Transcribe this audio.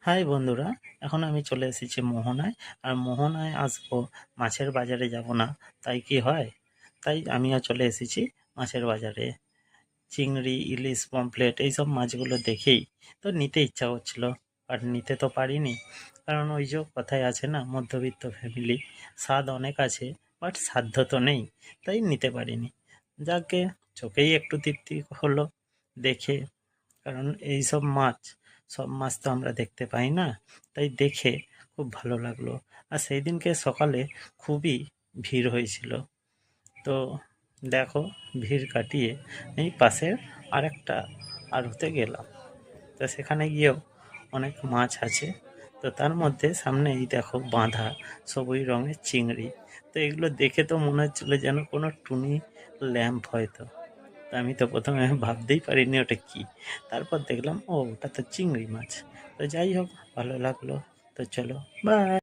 High বন্ধুরা, এখন আমি চলে এসেছি মোহনায়। আর মোহনায় আসবো, মাছের বাজারে যাব না তাই কি হয়? তাই আমিও চলে এসেছি মাছের বাজারে। চিংড়ি, ইলিশ, পমফ্রেট এইসব মাছগুলো দেখেই তো নিতে ইচ্ছা করছিল, আর নিতে তো পারিনি। কারণ ওই যে কথায় আছে না, মধ্যবিত্ত ফ্যামিলি, স্বাদ অনেক আছে বাট সাধ্য তো নেই, তাই নিতে পারিনি। যাকে চোখেই একটু তৃপ্তি হলো দেখে, কারণ এইসব মাছ, সব মাছ তো আমরা দেখতে পাই না, তাই দেখে খুব ভালো লাগলো। আর সেই দিনকে সকালে খুবই ভিড় হয়েছিল। তো দেখো, ভিড় কাটিয়ে এই পাশের আরেকটা আড়তে গেলাম। তো সেখানে গিয়েও অনেক মাছ আছে। তো তার মধ্যে সামনে এই দেখো বাঁধা সবুজ রঙের চিংড়ি। তো এগুলো দেখে তো মনে হচ্ছিল যেন কোনো টুনি ল্যাম্প হয়তো। তা আমি তো প্রথমে ভাবতেই পারিনি ওটা কি। তারপর দেখলাম ও ওটা তো চিংড়ি মাছ। তো যাই হোক, ভালো লাগলো। তো চলো, বাই।